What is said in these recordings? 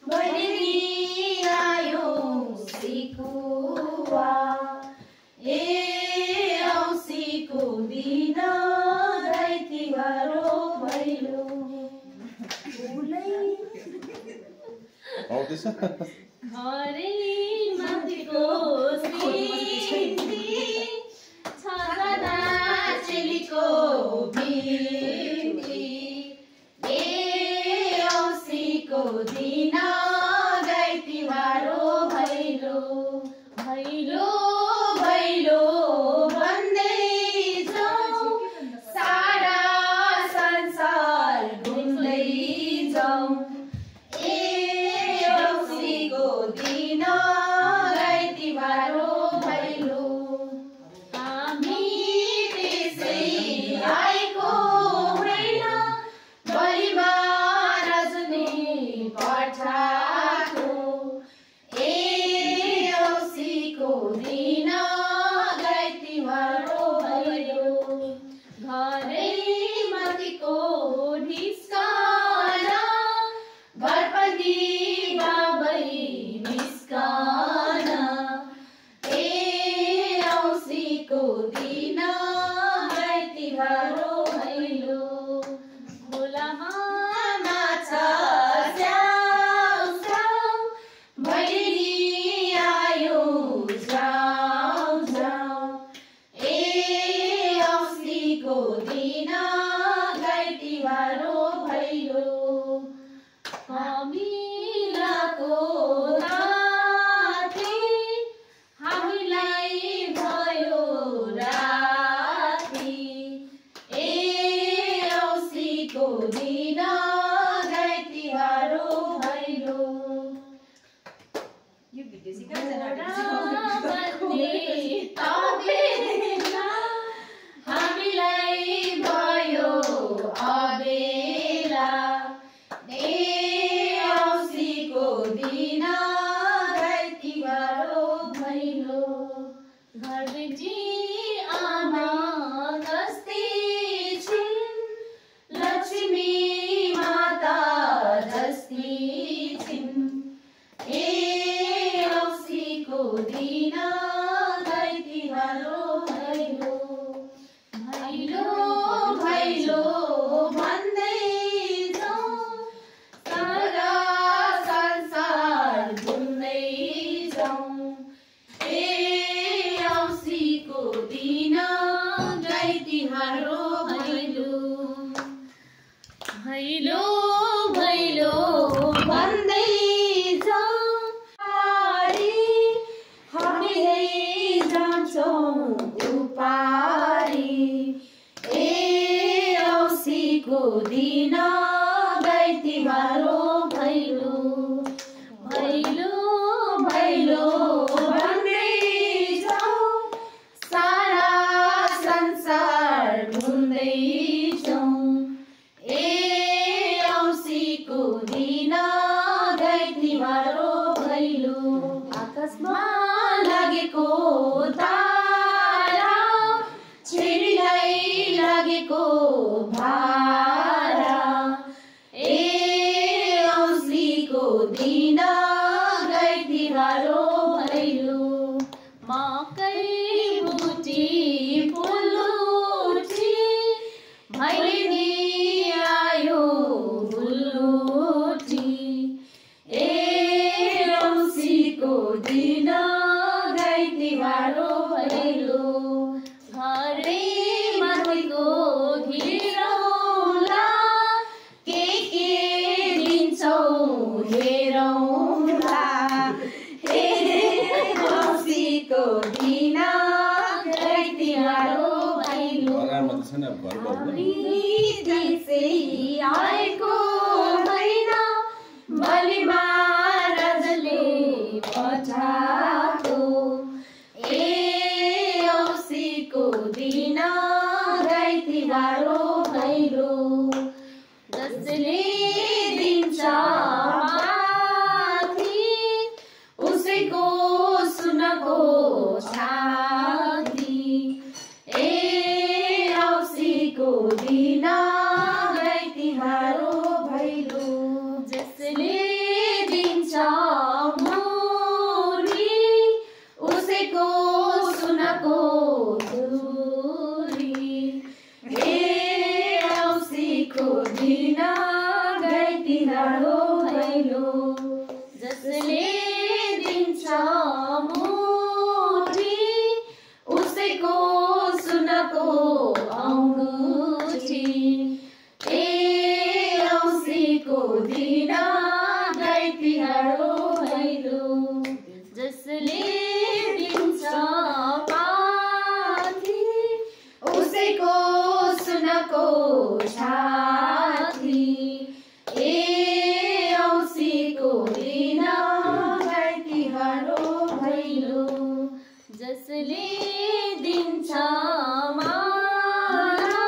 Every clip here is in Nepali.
भैलेनी आयो सिकुवा औँसीको दिन गाई तिहार हो भैलो घरै माथिको सिन्ती छजना चेलीको बिन्ती औँसीको दिन गाई तिहार हो भैलो भैलो भैलो भन्दै जाऊ सारा संसार घुम्दै जाऊ औँसीको दिन गाई तिहार हो भैलो हामी त्यसै आएको होइन बलिमा रजनी पठाएको औँसीको दिन गाई तिहार हो भैलो घरै माथिको ढिस्काना घर पनि बाबै निस्कन औँसीको दिन गाई तिहार हो भैलो खोलामा माछा स्याउ स्याउ भैलेनी आयो जाऊ जाऊ औँसीको दिन गाई तिहार हो भैलो कमिलाको राति हामीलाई भयो राति औँसीको दिन गाई तिहार हो भैलो हामीलाई भयो अबेला औँसीको दिन गाई तिहार हो भैलो घरबेटी आमा जस्तै छिन् लक्ष्मी माता जस्तै छिन् औँसीको दिन गाई तिहार हो भैलो भैलो भैलो भन्दै जाऊ सारा संसार घुम्दै जाऊ औँसीको दिन गाई तिहार हो भैलो भैलो भैलो भन्दै जाऊ हामी जान्छौँ उपारी औँसीको दिन गाई तिहार हो भैलो भैलो भैलो भन्दै जाऊ सारा संसार घुम्दै जाऊ औँसीको दिन गाई तिहार हो भैलो आकाशमा लागेको तारा छेडीलाई लागेको भारा औँसीको दिन गाई तिहार हो भैलो मकै बुटी फुलुटी भैलेनी आयो फुलुटी औँसीको दिन गाई तिहार हो भैलो घरै माथिको घिरौला के दिन्छौ हेरौला औँसीको दिन गाई तिहार हो भैलो त्यसै आएको होइन बलिमा रजले पठाएको औँसीको दिन गाई तिहार हो भैलो जसले दिन्छ माथि उसैको सुनको छाती औँसीको दिन गाई तिहार हो भैलो जसले दिन गाई तिहार हो भैलो जसले दिन्छ पाथी उसैको सुनको छाती ए औँसीको दिन गाई तिहार हो भैलो जसले दिन्छ माना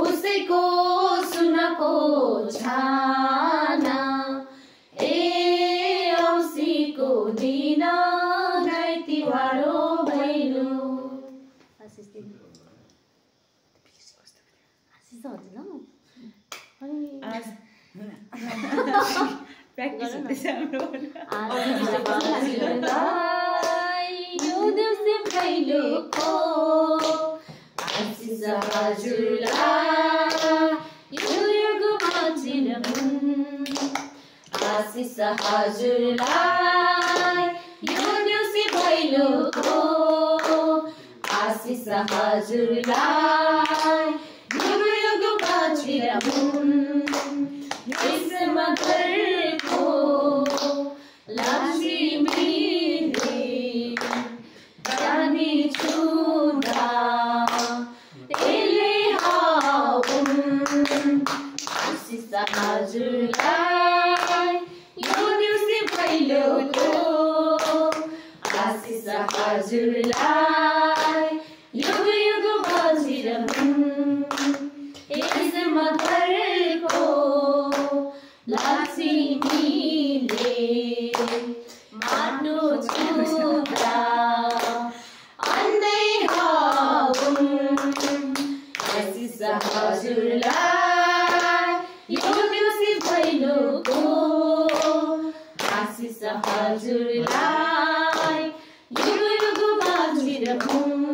उसैको सुनको छाना ए औँसीको दिन गाई तिहार हो भैलो यो देउसी भैलोको आशिष हजुरलाई यो युगमा चिरहुन् आशिष हजुरलाई यो देउसी भैलोको आशिष हजुरलाई युग युगमा चिरहुन् यसमा घरको लक्ष्मीले रानी छुँदा त्यसले हाउन् आशिष हजुरलाई यो देउसी भैलोको आशिष हजुरलाई युग युगमा चिरहुन् यसमा घरको लक्ष्मीले माटो छुँदा अन्नै हाउन् आशिष हजुरलाई यो देउसी भैलोको आशिष हजुरलाई युग युगमा चिरहुन्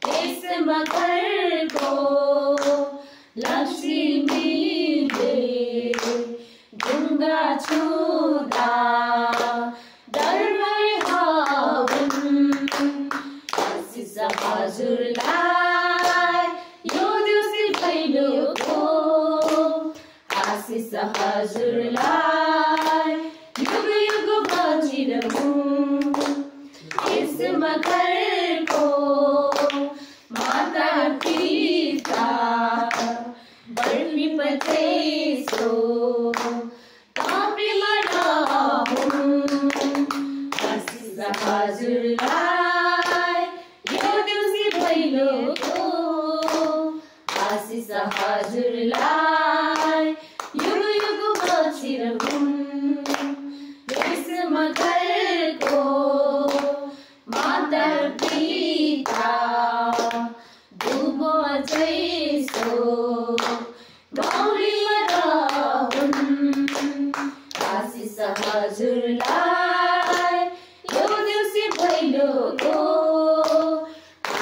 यसमा घरको लक्ष्मीले ढुङ्गा छुँदा डरमै हाउन् आशिष हजुरलाई यो देउसी भैलोको आशिष हजुरलाई युग युगमा चिरहुन् यसमा घरको माता पिता बर्मी पतेसो काप्रीमा रहून् आशिष हजुरलाई यो देउसी भैलोको आशिष हजुरलाई युग युगमा चिरहुन् यसमा घरको माता पिता दुबो जैसो गौरीमा रहून् आशिष हजुरलाई यो देउसी भैलोको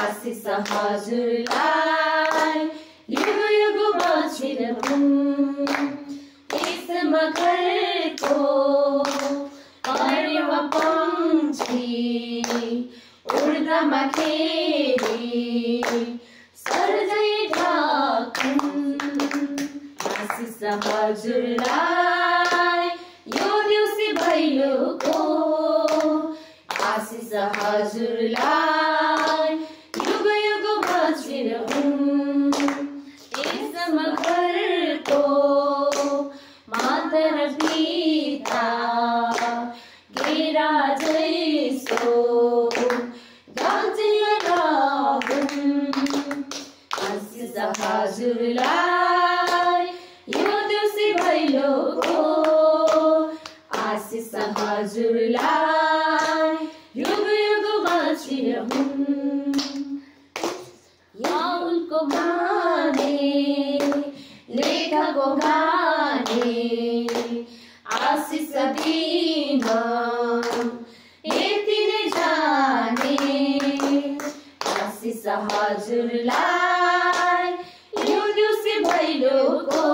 आशिष हजुरलाई युग युगमा चिरहुन् यसमा घरको परेवा पङ्क्षी उड्दामा खेरी सर्दै ढाकुन् आशिष हजुरलाई यो देउसी भैलोको आशिष हजुरलाई युग युगमा चिरहुन् यसमा घरको माता र पिता गेरा जैसो आशिष हजुरलाई यो देउसी भैलोको आशिष हजुरलाई युग युगमा चिरहुन् याउलको गाने लेखको गाने आशिष दिन यति नै जाने आशिष हजुरलाई यो देउसी भैलोको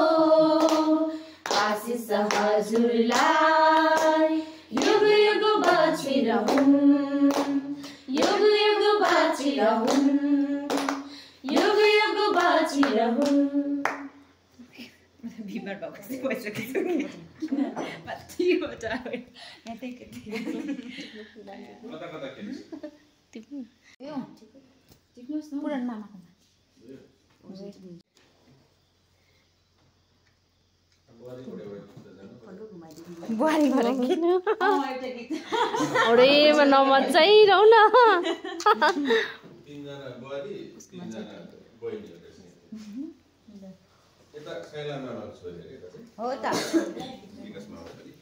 आशिष हजुरलाई युग युगमा चिरहुन् युग युगमा चिरहुन् युग युगमा चिरहुन् बिमार भएको पुरानो मामाको बुहारी औरैमा नमजाइरहौ न तीनजना बुहारी तीनजना बहिनीहरु यता शैला मामाको छोरी हो त विकास मामा छोरी